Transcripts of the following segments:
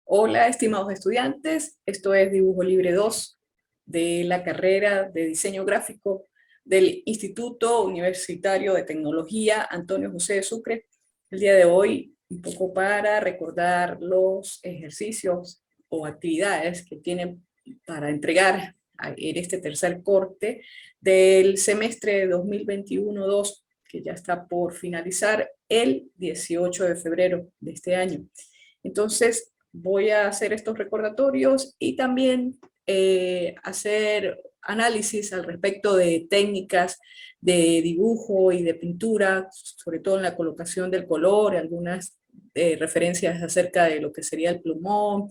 Hola, estimados estudiantes. Esto es Dibujo Libre 2 de la carrera de Diseño Gráfico del Instituto Universitario de Tecnología Antonio José de Sucre. El día de hoy, un poco para recordar los ejercicios o actividades que tienen para entregar en este tercer corte del semestre 2021-2, que ya está por finalizar el 18 de febrero de este año. Entonces, voy a hacer estos recordatorios y también hacer análisis al respecto de técnicas de dibujo y de pintura, sobre todo en la colocación del color, algunas referencias acerca de lo que sería el plumón,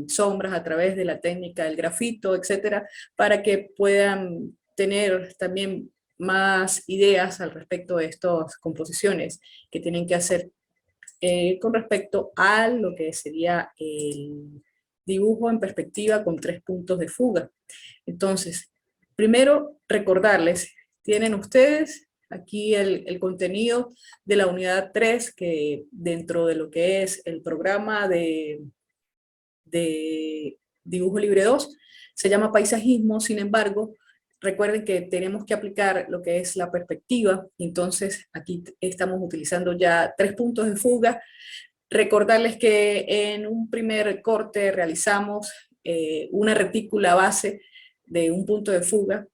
sombras a través de la técnica del grafito, etcétera, para que puedan tener también más ideas al respecto de estas composiciones que tienen que hacer con respecto a lo que sería el dibujo en perspectiva con 3 puntos de fuga. Entonces, primero recordarles, tienen ustedes aquí el contenido de la unidad 3, que dentro de lo que es el programa de Dibujo Libre 2 se llama paisajismo. Sin embargo, recuerden que tenemos que aplicar lo que es la perspectiva. Entonces, aquí estamos utilizando ya 3 puntos de fuga. Recordarles que en un primer corte realizamos una retícula base de un punto de fuga,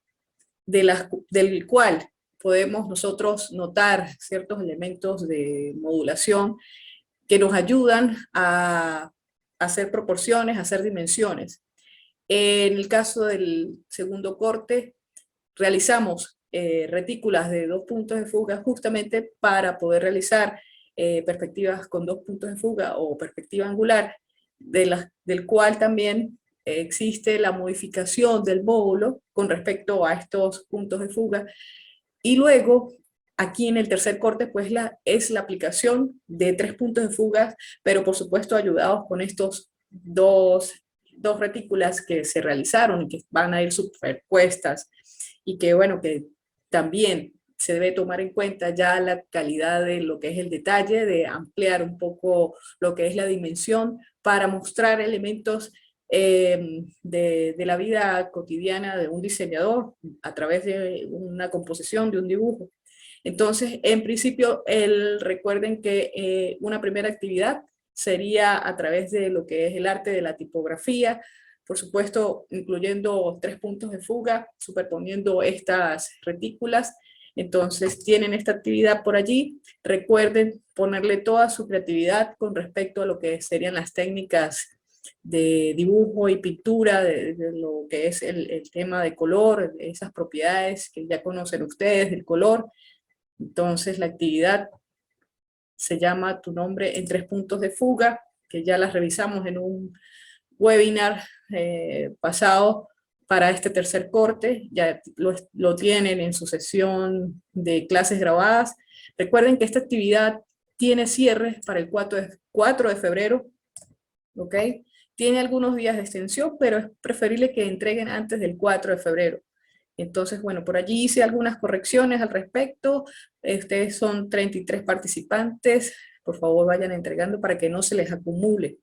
del cual podemos nosotros notar ciertos elementos de modulación que nos ayudan a hacer proporciones, a hacer dimensiones. En el caso del segundo corte, realizamos retículas de 2 puntos de fuga justamente para poder realizar perspectivas con 2 puntos de fuga o perspectiva angular, del cual también existe la modificación del módulo con respecto a estos puntos de fuga. Y luego, aquí en el tercer corte, pues es la aplicación de 3 puntos de fuga, pero por supuesto ayudados con estos dos retículas que se realizaron y que van a ir superpuestas, y que bueno, que también se debe tomar en cuenta ya la calidad de lo que es el detalle, de ampliar un poco lo que es la dimensión para mostrar elementos de la vida cotidiana de un diseñador a través de una composición, de un dibujo. Entonces, en principio, recuerden que una primera actividad sería a través de lo que es el arte de la tipografía, por supuesto, incluyendo 3 puntos de fuga, superponiendo estas retículas. Entonces, tienen esta actividad por allí. Recuerden ponerle toda su creatividad con respecto a lo que serían las técnicas de dibujo y pintura, de lo que es el tema de color, esas propiedades que ya conocen ustedes del color. Entonces, la actividad se llama Tu nombre en 3 puntos de fuga, que ya las revisamos en un webinar pasado para este tercer corte. Ya lo tienen en su sesión de clases grabadas. Recuerden que esta actividad tiene cierre para el 4 de febrero, ¿ok? Tiene algunos días de extensión, pero es preferible que entreguen antes del 4 de febrero. Entonces, bueno, por allí hice algunas correcciones al respecto. Ustedes son 33 participantes. Por favor, vayan entregando para que no se les acumule.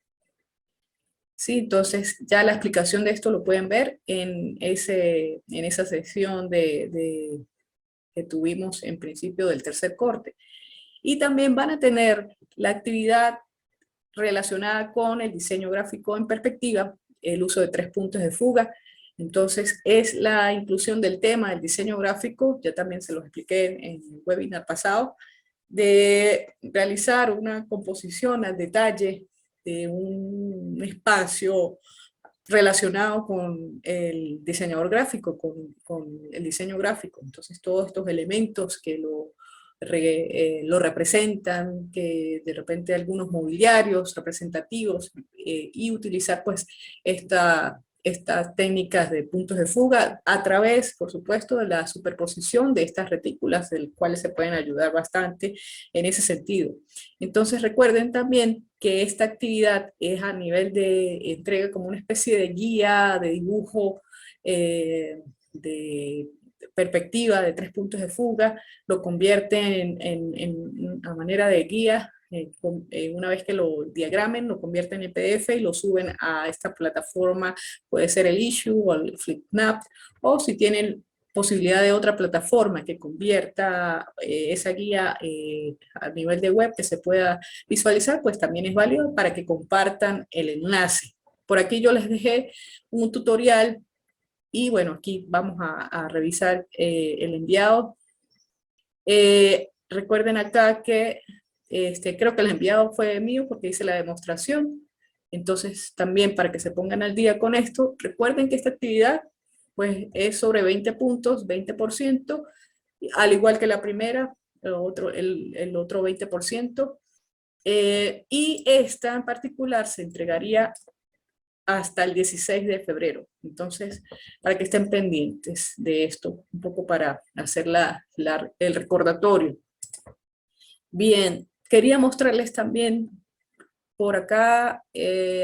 Sí, entonces ya la explicación de esto lo pueden ver en esa sesión que tuvimos en principio del tercer corte. Y también van a tener la actividad relacionada con el diseño gráfico en perspectiva, el uso de 3 puntos de fuga. Entonces es la inclusión del tema del diseño gráfico, ya también se los expliqué en el webinar pasado, de realizar una composición al detalle de un espacio relacionado con el diseñador gráfico, con el diseño gráfico. Entonces todos estos elementos que lo representan, que de repente algunos mobiliarios representativos, y utilizar pues estas técnicas de puntos de fuga a través, por supuesto, de la superposición de estas retículas, del cuales se pueden ayudar bastante en ese sentido. Entonces recuerden también que esta actividad es a nivel de entrega como una especie de guía, de dibujo, de perspectiva de 3 puntos de fuga, lo convierte a manera de guía. Una vez que lo diagramen, lo convierten en PDF y lo suben a esta plataforma, puede ser el Issue o el Flipmap, o si tienen posibilidad de otra plataforma que convierta esa guía a nivel de web que se pueda visualizar, pues también es válido para que compartan el enlace. Por aquí yo les dejé un tutorial y bueno, aquí vamos a revisar el enviado. Recuerden acá que creo que el enviado fue mío porque hice la demostración. Entonces también para que se pongan al día con esto, recuerden que esta actividad pues es sobre 20 puntos, 20%, al igual que la primera, el otro 20%. Y esta en particular se entregaría hasta el 16 de febrero. Entonces, para que estén pendientes de esto, un poco para hacer el recordatorio. Bien, quería mostrarles también por acá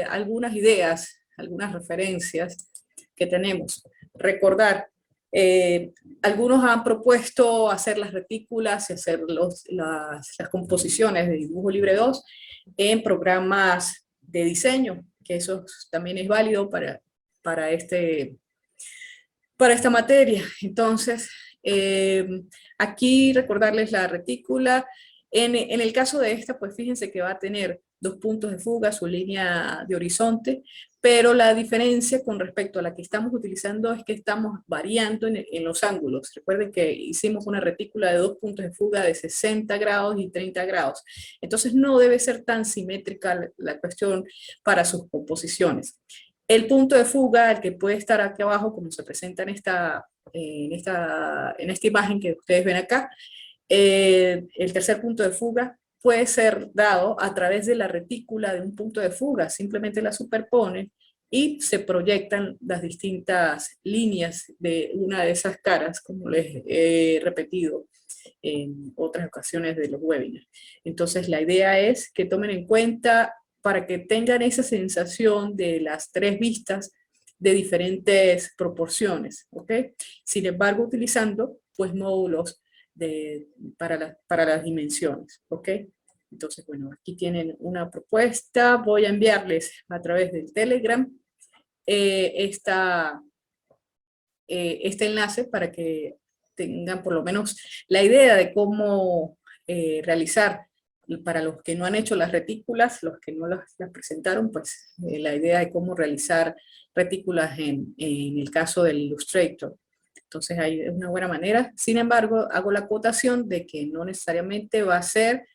algunas ideas, algunas referencias que tenemos. Recordar, algunos han propuesto hacer las retículas y hacer las composiciones de Dibujo Libre 2 en programas de diseño, que eso también es válido para esta materia. Entonces, aquí recordarles la retícula. En el caso de esta, pues fíjense que va a tener 2 puntos de fuga, su línea de horizonte, pero la diferencia con respecto a la que estamos utilizando es que estamos variando en los ángulos. Recuerden que hicimos una retícula de 2 puntos de fuga de 60 grados y 30 grados. Entonces no debe ser tan simétrica la cuestión para sus composiciones. El punto de fuga, el que puede estar aquí abajo, como se presenta en esta imagen que ustedes ven acá, el tercer punto de fuga puede ser dado a través de la retícula de un punto de fuga. Simplemente la superponen y se proyectan las distintas líneas de una de esas caras, como les he repetido en otras ocasiones de los webinars. Entonces la idea es que tomen en cuenta para que tengan esa sensación de las 3 vistas de diferentes proporciones, ¿ok? Sin embargo, utilizando pues módulos para las dimensiones, ¿ok? Entonces, bueno, aquí tienen una propuesta. Voy a enviarles a través del Telegram este enlace para que tengan por lo menos la idea de cómo realizar. Para los que no han hecho las retículas, los que no las presentaron, pues la idea de cómo realizar retículas en el caso del Illustrator. Entonces ahí es una buena manera. Sin embargo, hago la acotación de que no necesariamente va a ser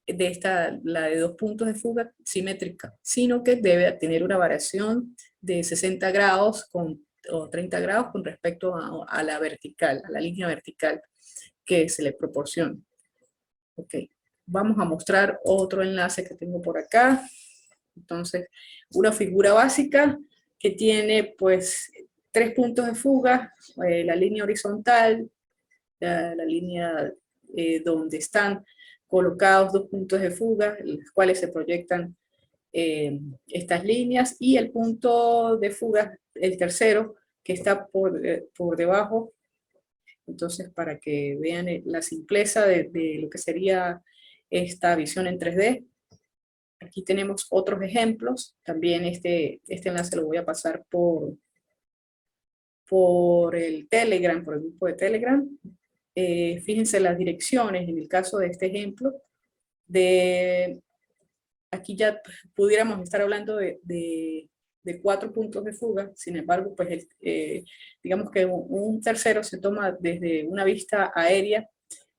la de 2 puntos de fuga simétrica, sino que debe tener una variación de 60 grados o 30 grados con respecto a la vertical, a la línea vertical que se le proporciona. Ok, vamos a mostrar otro enlace que tengo por acá. Entonces, una figura básica que tiene pues 3 puntos de fuga, la línea horizontal, la línea donde están colocados 2 puntos de fuga, en los cuales se proyectan estas líneas, y el punto de fuga, el tercero, que está por debajo. Entonces, para que vean la simpleza de lo que sería esta visión en 3D. Aquí tenemos otros ejemplos. También este enlace lo voy a pasar por el Telegram, por el grupo de Telegram. Fíjense las direcciones, en el caso de este ejemplo, aquí ya pudiéramos estar hablando de 4 puntos de fuga. Sin embargo, pues digamos que un tercero se toma desde una vista aérea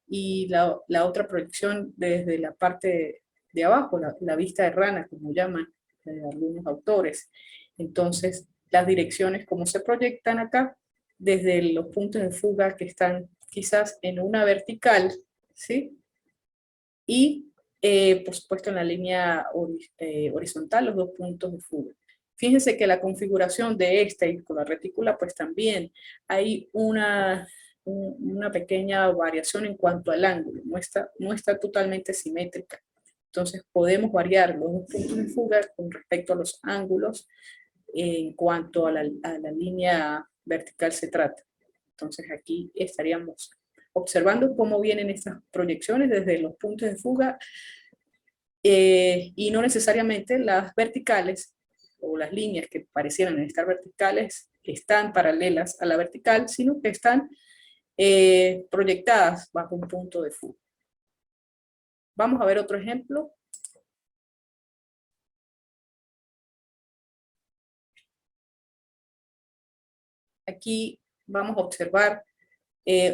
y la otra proyección desde la parte de abajo, la vista de rana, como llaman algunos autores. Entonces, las direcciones, como se proyectan acá, desde los puntos de fuga que están quizás en una vertical, ¿sí? Y, por supuesto, en la línea horizontal, los 2 puntos de fuga. Fíjense que la configuración de esta y con la retícula, pues también hay una pequeña variación en cuanto al ángulo, no está totalmente simétrica. Entonces podemos variar los 2 puntos de fuga con respecto a los ángulos en cuanto a la línea vertical se trata. Entonces aquí estaríamos observando cómo vienen estas proyecciones desde los puntos de fuga y no necesariamente las verticales o las líneas que parecieran estar verticales están paralelas a la vertical, sino que están proyectadas bajo un punto de fuga. Vamos a ver otro ejemplo. Aquí vamos a observar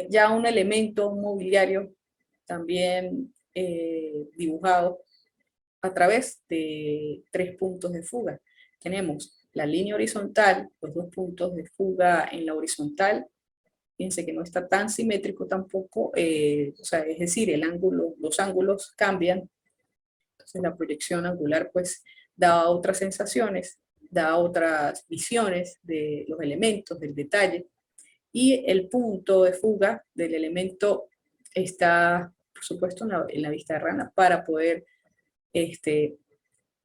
ya un elemento mobiliario también dibujado a través de 3 puntos de fuga. Tenemos la línea horizontal, los 2 puntos de fuga en la horizontal. Fíjense que no está tan simétrico tampoco, o sea, es decir, el ángulo, los ángulos cambian. Entonces la proyección angular pues da otras sensaciones, da otras visiones de los elementos, del detalle. Y el punto de fuga del elemento está, por supuesto, en la vista de rana para poder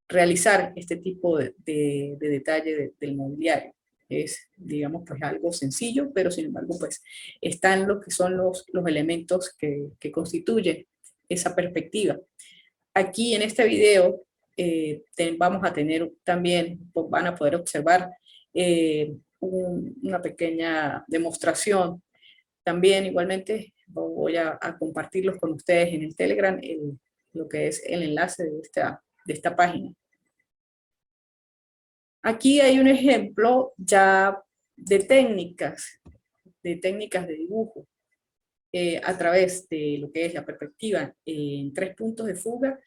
realizar este tipo de detalle del mobiliario. Es, digamos, pues algo sencillo, pero sin embargo, pues están lo que son los elementos que constituyen esa perspectiva. Aquí en este video vamos a tener también, pues, van a poder observar una pequeña demostración. También igualmente voy a compartirlos con ustedes en el Telegram, lo que es el enlace de esta página. Aquí hay un ejemplo ya de técnicas de dibujo a través de lo que es la perspectiva en 3 puntos de fuga,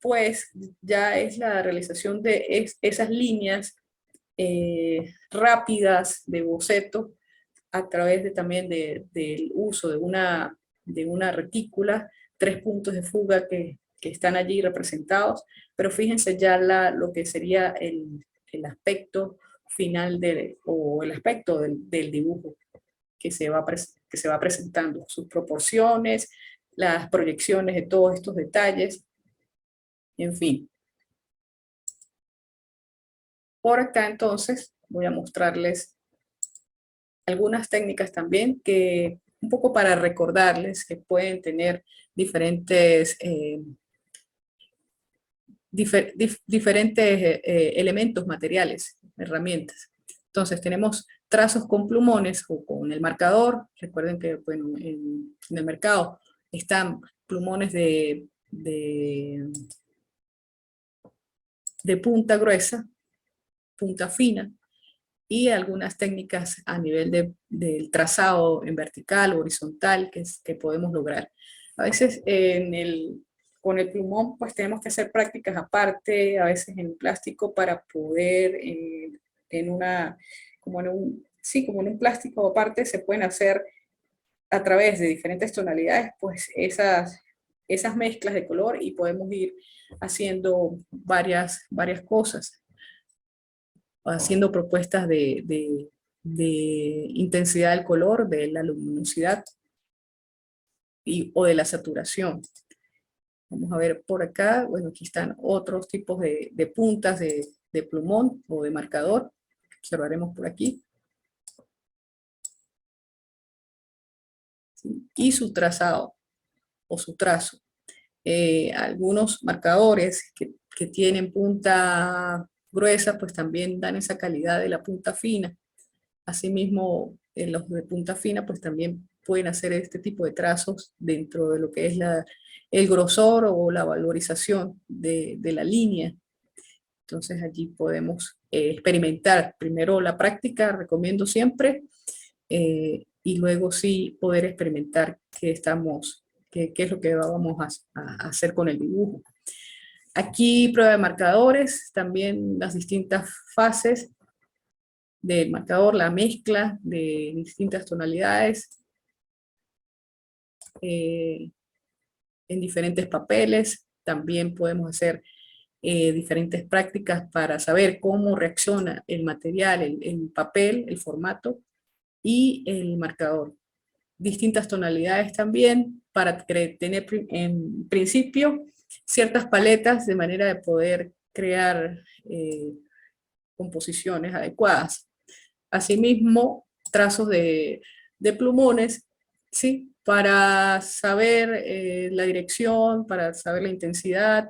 pues ya es la realización de esas líneas rápidas de boceto a través también del uso de una retícula, 3 puntos de fuga que están allí representados, pero fíjense ya lo que sería el aspecto final o el aspecto del dibujo que se va presentando, sus proporciones, las proyecciones de todos estos detalles, en fin. Por acá entonces voy a mostrarles algunas técnicas también que un poco para recordarles que pueden tener diferentes, diferentes elementos materiales, herramientas. Entonces tenemos trazos con plumones o con el marcador. Recuerden que bueno, en el mercado están plumones de punta gruesa, punta fina, y algunas técnicas a nivel del trazado en vertical o horizontal que podemos lograr. A veces con el plumón pues tenemos que hacer prácticas aparte, a veces en plástico para poder como en un plástico aparte se pueden hacer a través de diferentes tonalidades pues esas mezclas de color y podemos ir haciendo varias cosas, haciendo propuestas de intensidad del color, de la luminosidad o de la saturación. Vamos a ver por acá, bueno, aquí están otros tipos de puntas de plumón o de marcador. Observaremos por aquí. ¿Sí? Y su trazado o su trazo. Algunos marcadores que tienen punta gruesa, pues también dan esa calidad de la punta fina. Asimismo, los de punta fina, pues también pueden hacer este tipo de trazos dentro de lo que es el grosor o la valorización de la línea. Entonces allí podemos experimentar. Primero la práctica, recomiendo siempre, y luego sí poder experimentar qué es lo que vamos a hacer con el dibujo. Aquí prueba de marcadores, también las distintas fases del marcador, la mezcla de distintas tonalidades en diferentes papeles. También podemos hacer diferentes prácticas para saber cómo reacciona el material, el papel, el formato y el marcador. Distintas tonalidades también para tener en principio ciertas paletas de manera de poder crear composiciones adecuadas. Asimismo, trazos de de plumones, ¿sí? Para saber la dirección, para saber la intensidad,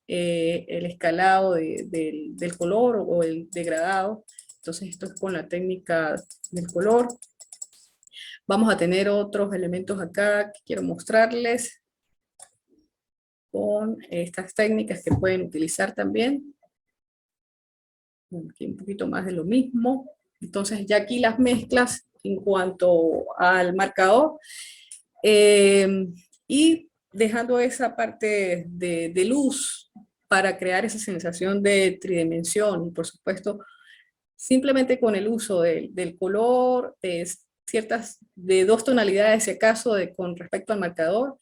el escalado del color o el degradado. Entonces esto es con la técnica del color. Vamos a tener otros elementos acá que quiero mostrarles con estas técnicas que pueden utilizar también. Aquí un poquito más de lo mismo. Entonces ya aquí las mezclas en cuanto al marcador. Y dejando esa parte de luz para crear esa sensación de tridimensión. Y por supuesto, simplemente con el uso del color, de dos tonalidades si acaso con respecto al marcador,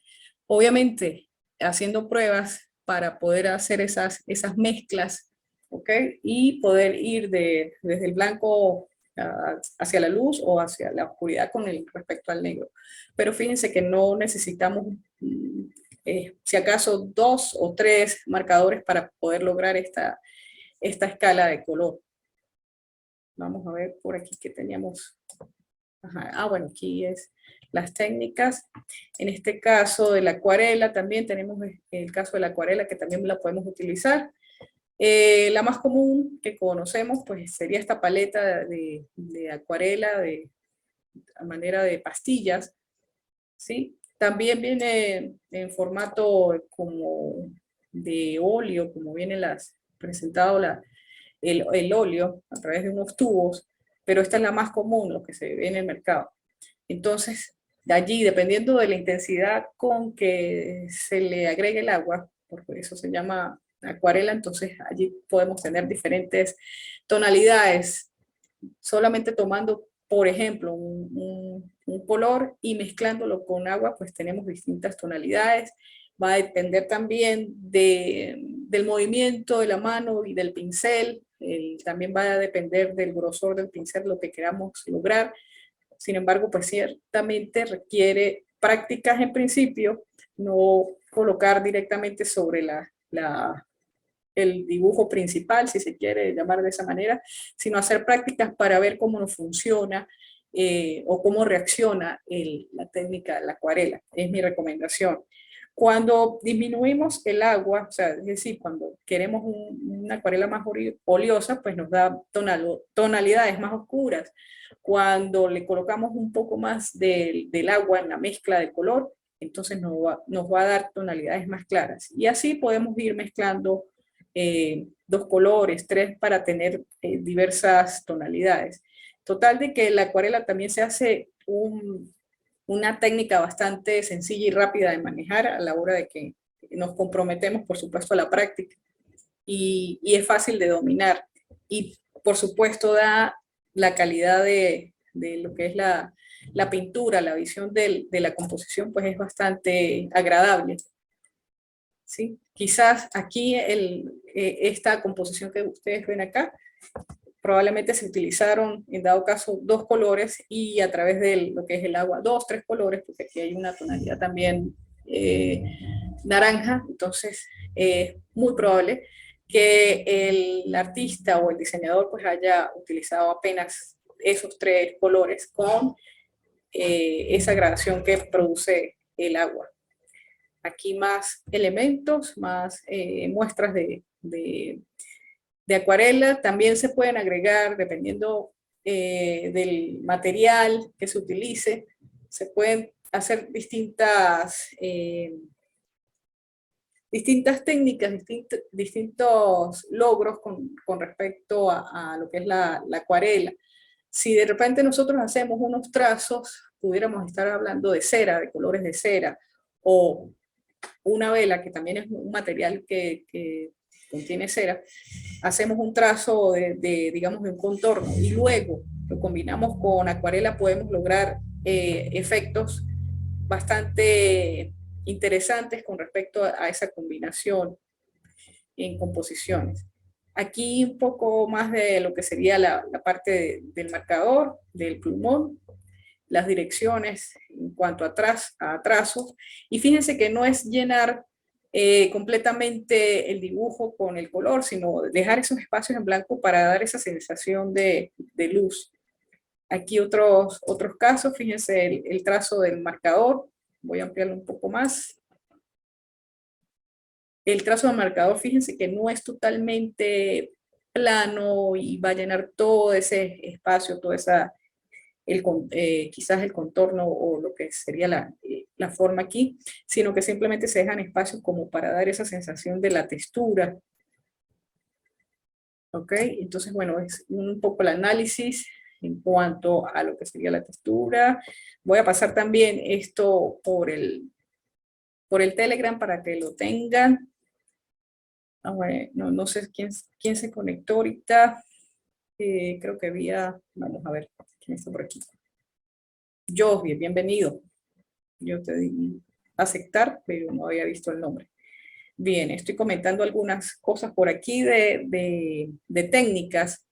obviamente haciendo pruebas para poder hacer esas mezclas, ¿ok? Y poder ir desde el blanco hacia la luz o hacia la oscuridad con respecto al negro. Pero fíjense que no necesitamos, si acaso, 2 o 3 marcadores para poder lograr esta escala de color. Vamos a ver por aquí que teníamos. Ajá. Bueno, aquí es las técnicas. En este caso de la acuarela también tenemos el caso de la acuarela que también la podemos utilizar. La más común que conocemos pues sería esta paleta de acuarela a manera de pastillas, ¿sí? También viene en formato como de óleo, como viene presentado el óleo a través de unos tubos, pero esta es la más común, lo que se ve en el mercado. Entonces, de allí, dependiendo de la intensidad con que se le agregue el agua, porque eso se llama acuarela, entonces allí podemos tener diferentes tonalidades, solamente tomando, por ejemplo, un color y mezclándolo con agua, pues tenemos distintas tonalidades. Va a depender también del movimiento de la mano y del pincel. También va a depender del grosor del pincel, lo que queramos lograr. Sin embargo, pues ciertamente requiere prácticas en principio, no colocar directamente sobre el dibujo principal, si se quiere llamar de esa manera, sino hacer prácticas para ver cómo nos funciona o cómo reacciona la técnica de la acuarela. Es mi recomendación. Cuando disminuimos el agua, o sea, es decir, cuando queremos una acuarela más oleosa, pues nos da tonalidades más oscuras. Cuando le colocamos un poco más del agua en la mezcla del color, entonces nos va a dar tonalidades más claras. Y así podemos ir mezclando 2 colores, 3 para tener diversas tonalidades. Total de que la acuarela también se hace una técnica bastante sencilla y rápida de manejar a la hora de que nos comprometemos, por supuesto, a la práctica. Y es fácil de dominar. Y, por supuesto, da la calidad de lo que es la pintura, la visión de la composición, pues es bastante agradable. ¿Sí? Quizás aquí esta composición que ustedes ven acá, probablemente se utilizaron, en dado caso, 2 colores y a través de lo que es el agua, 2, 3 colores, porque aquí hay una tonalidad también naranja, entonces es muy probable que el artista o el diseñador pues haya utilizado apenas esos 3 colores con esa gradación que produce el agua. Aquí más elementos, más muestras de acuarela. También se pueden agregar, dependiendo del material que se utilice, se pueden hacer distintas técnicas, distintos logros con respecto a lo que es la acuarela. Si de repente nosotros hacemos unos trazos, pudiéramos estar hablando de cera, de colores de cera, o una vela, que también es un material que contiene cera, hacemos un trazo digamos, de un contorno y luego lo combinamos con acuarela, podemos lograr efectos bastante interesantes con respecto a esa combinación en composiciones. Aquí un poco más de lo que sería la parte del marcador, del plumón, las direcciones en cuanto a trazos. Y fíjense que no es llenar completamente el dibujo con el color, sino dejar esos espacios en blanco para dar esa sensación de luz. Aquí otros casos, fíjense el trazo del marcador. Voy a ampliarlo un poco más. El trazo del marcador, fíjense que no es totalmente plano y va a llenar todo ese espacio, toda esa, quizás el contorno o lo que sería la forma aquí, sino que simplemente se dejan espacios como para dar esa sensación de la textura. ¿Ok? Entonces, bueno, es un poco el análisis en cuanto a lo que sería la textura. Voy a pasar también esto por el Telegram para que lo tengan. Bueno, no sé quién se conectó ahorita. Creo que vamos a ver quién está por aquí. Bienvenido. Yo te di aceptar, pero no había visto el nombre. Bien, estoy comentando algunas cosas por aquí de técnicas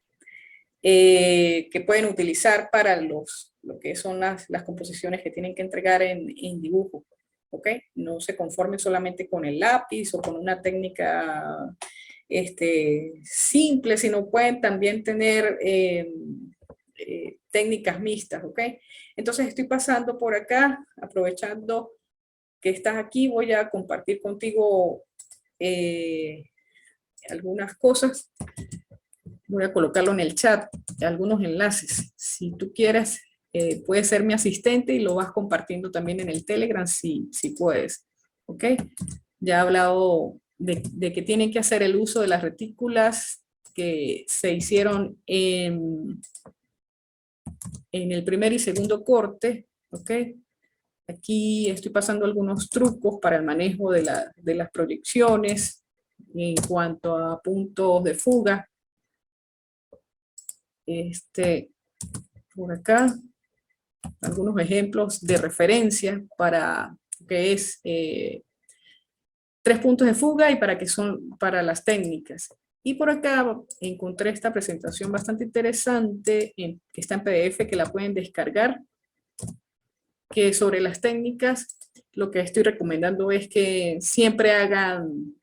que pueden utilizar para lo que son las composiciones que tienen que entregar en dibujo. ¿Ok? No se conformen solamente con el lápiz o con una técnica simple, sino pueden también tener técnicas mixtas. ¿Ok? Entonces estoy pasando por acá, aprovechando que estás aquí, voy a compartir contigo algunas cosas. Voy a colocarlo en el chat, algunos enlaces. Si tú quieres, puedes ser mi asistente y lo vas compartiendo también en el Telegram si puedes. ¿Ok? Ya he hablado de que tienen que hacer el uso de las retículas que se hicieron en el primer y segundo corte. ¿Ok? Aquí estoy pasando algunos trucos para el manejo de las proyecciones en cuanto a puntos de fuga. Por acá, algunos ejemplos de referencia para que es 3 puntos de fuga y para que son para las técnicas. Y por acá encontré esta presentación bastante interesante que está en PDF, que la pueden descargar, que sobre las técnicas lo que estoy recomendando es que siempre hagan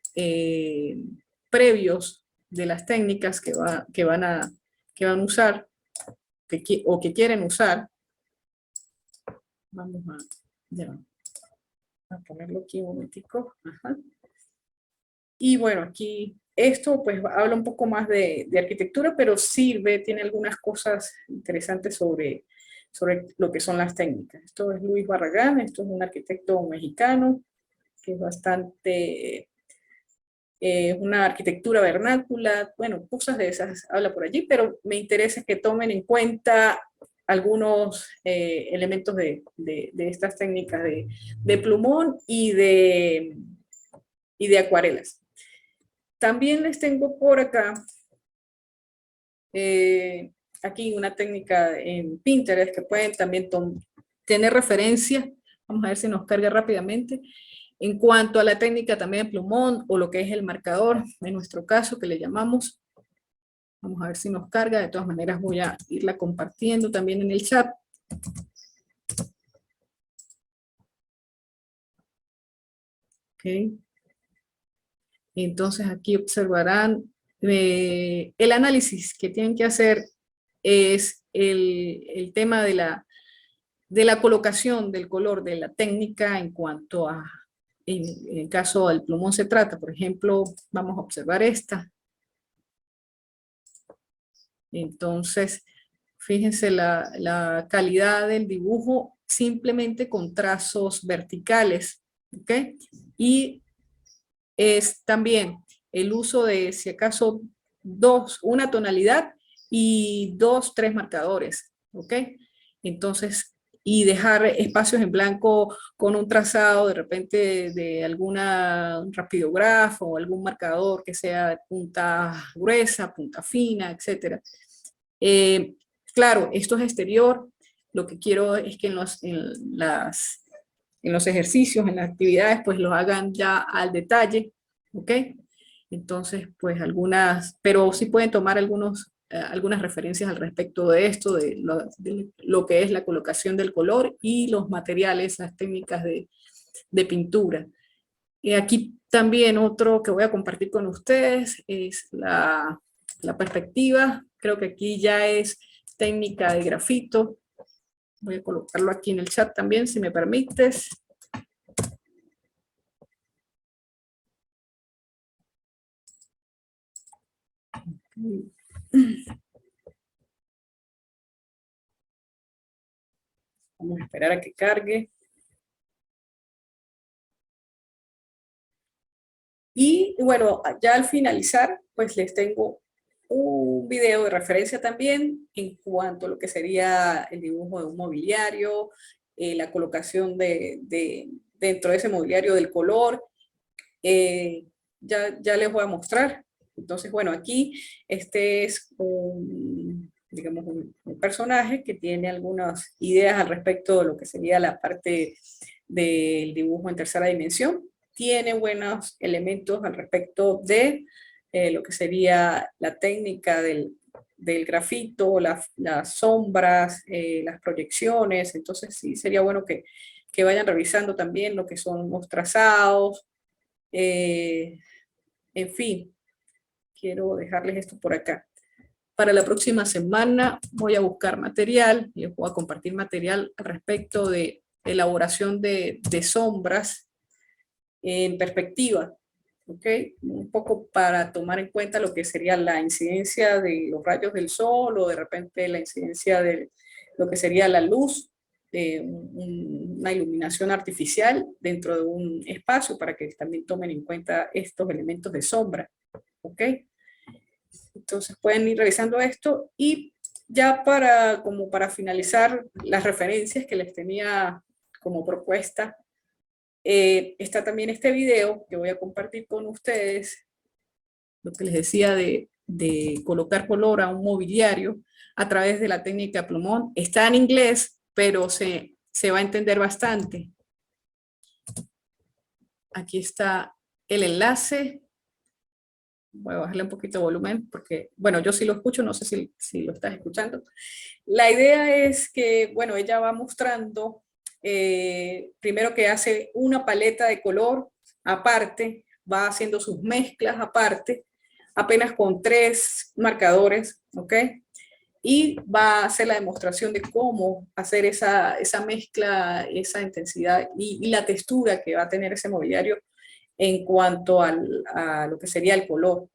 previos de las técnicas que van a usar o que quieren usar. Vamos a ponerlo aquí un momentico. Ajá. Y bueno, aquí esto pues habla un poco más de arquitectura, pero sirve, tiene algunas cosas interesantes sobre lo que son las técnicas. Esto es Luis Barragán, esto es un arquitecto mexicano, que es bastante, una arquitectura vernácula, bueno, cosas de esas habla por allí, pero me interesa que tomen en cuenta algunos elementos de estas técnicas de plumón y de acuarelas. También les tengo por acá, aquí una técnica en Pinterest que pueden también tener referencia. Vamos a ver si nos carga rápidamente. En cuanto a la técnica también de plumón o lo que es el marcador, en nuestro caso que le llamamos, vamos a ver si nos carga. De todas maneras voy a irla compartiendo también en el chat. Ok. Entonces aquí observarán el análisis que tienen que hacer es el tema de la colocación del color de la técnica en cuanto a, en el caso del plumón se trata, por ejemplo, vamos a observar esta. Entonces, fíjense la calidad del dibujo simplemente con trazos verticales, ¿ok? Y es también el uso de, si acaso, una tonalidad y 2, 3 marcadores, ¿ok? Entonces, y dejar espacios en blanco con un trazado de repente de alguna rapidógrafo o algún marcador que sea de punta gruesa, punta fina, etc. Claro, esto es exterior, lo que quiero es que en los ejercicios, en las actividades, pues los hagan ya al detalle, ¿ok? Entonces, pues pero sí pueden tomar algunas referencias al respecto de esto, de lo que es la colocación del color y los materiales, las técnicas de pintura. Y aquí también otro que voy a compartir con ustedes es la perspectiva. Creo que aquí ya es técnica de grafito. Voy a colocarlo aquí en el chat también, si me permites. Vamos a esperar a que cargue. Y bueno, ya al finalizar, pues les tengo un video de referencia también en cuanto a lo que sería el dibujo de un mobiliario, la colocación dentro de ese mobiliario del color. Ya les voy a mostrar. Entonces, bueno, aquí este es digamos, un personaje que tiene algunas ideas al respecto de lo que sería la parte del dibujo en tercera dimensión. Tiene buenos elementos al respecto de lo que sería la técnica del grafito, las sombras, las proyecciones. Entonces sí, sería bueno que vayan revisando también lo que son los trazados. En fin, quiero dejarles esto por acá. Para la próxima semana voy a buscar material, les voy a compartir material al respecto de elaboración de sombras en perspectiva, ¿ok? Un poco para tomar en cuenta lo que sería la incidencia de los rayos del sol o de repente la incidencia de lo que sería la luz, de una iluminación artificial dentro de un espacio para que también tomen en cuenta estos elementos de sombra, ¿ok? Entonces pueden ir revisando esto y ya como para finalizar las referencias que les tenía como propuesta, está también este video que voy a compartir con ustedes, lo que les decía de colocar color a un mobiliario a través de la técnica plumón. Está en inglés, pero se va a entender bastante. Aquí está el enlace. Voy a bajarle un poquito de volumen porque, bueno, yo sí lo escucho, no sé si lo estás escuchando. La idea es que, bueno, ella va mostrando, primero que hace una paleta de color aparte, va haciendo sus mezclas aparte, apenas con 3 marcadores, ¿ok? Y va a hacer la demostración de cómo hacer esa mezcla, esa intensidad y la textura que va a tener ese mobiliario en cuanto a lo que sería el color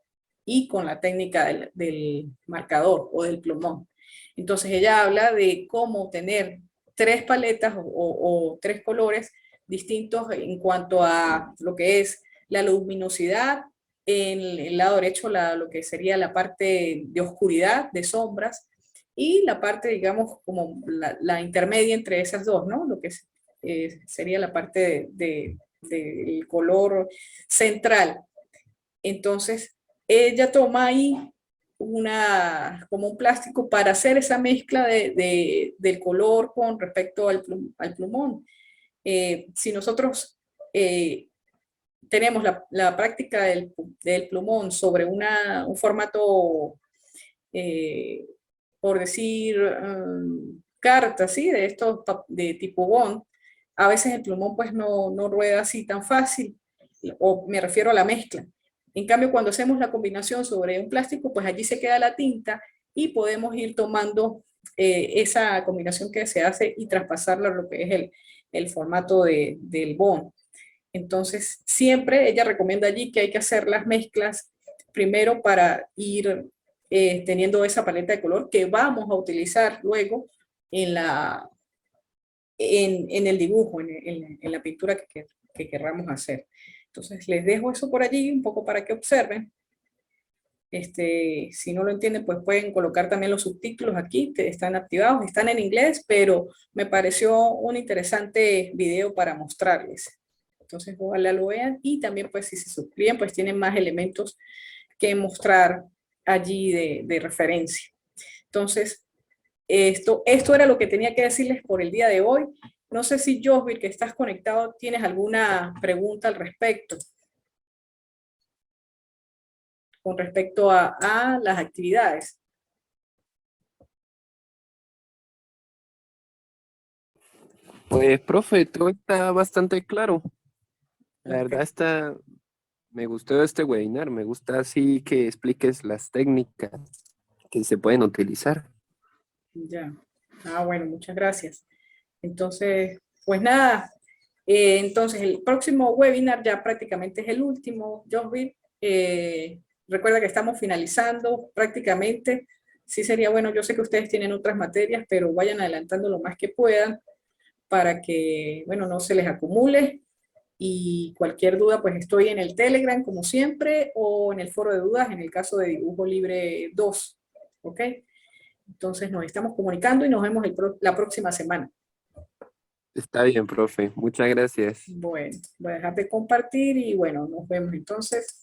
y con la técnica del marcador o del plumón. Entonces ella habla de cómo tener 3 paletas o 3 colores distintos en cuanto a lo que es la luminosidad, en el lado derecho lo que sería la parte de oscuridad, de sombras, y la parte, digamos, como la intermedia entre esas dos, ¿no? Lo que sería la parte del color central. Entonces, ella toma ahí como un plástico para hacer esa mezcla del color con respecto al plumón. Si nosotros tenemos la práctica del plumón sobre un formato, eh, por decir, carta, ¿sí? De estos de tipo bond, a veces el plumón pues no rueda así tan fácil, o me refiero a la mezcla. En cambio, cuando hacemos la combinación sobre un plástico, pues allí se queda la tinta y podemos ir tomando esa combinación que se hace y traspasarla a lo que es el formato del bond. Entonces, siempre ella recomienda allí que hay que hacer las mezclas primero para ir teniendo esa paleta de color que vamos a utilizar luego en el dibujo, en la pintura que querramos hacer. Entonces, les dejo eso por allí un poco para que observen. Si no lo entienden, pues pueden colocar también los subtítulos aquí, que están activados, están en inglés, pero me pareció un interesante video para mostrarles. Entonces, ojalá lo vean y también, pues, si se suscriben, pues tienen más elementos que mostrar allí de referencia. Entonces, esto era lo que tenía que decirles por el día de hoy. No sé si Josvir, que estás conectado, tienes alguna pregunta al respecto, con respecto a las actividades. Pues, profe, todo está bastante claro. La Ok. verdad me gustó este webinar, me gusta así que expliques las técnicas que se pueden utilizar. Ya. Ah, bueno, muchas gracias. Entonces, pues nada, entonces el próximo webinar ya prácticamente es el último, Josby. Recuerda que estamos finalizando prácticamente. Sí sería bueno, yo sé que ustedes tienen otras materias, pero vayan adelantando lo más que puedan para que, bueno, no se les acumule. Y cualquier duda, pues estoy en el Telegram, como siempre, o en el foro de dudas, en el caso de Dibujo Libre 2. ¿Ok? Entonces nos estamos comunicando y nos vemos la próxima semana. Está bien, profe. Muchas gracias. Bueno, voy a dejar de compartir y bueno, nos vemos entonces.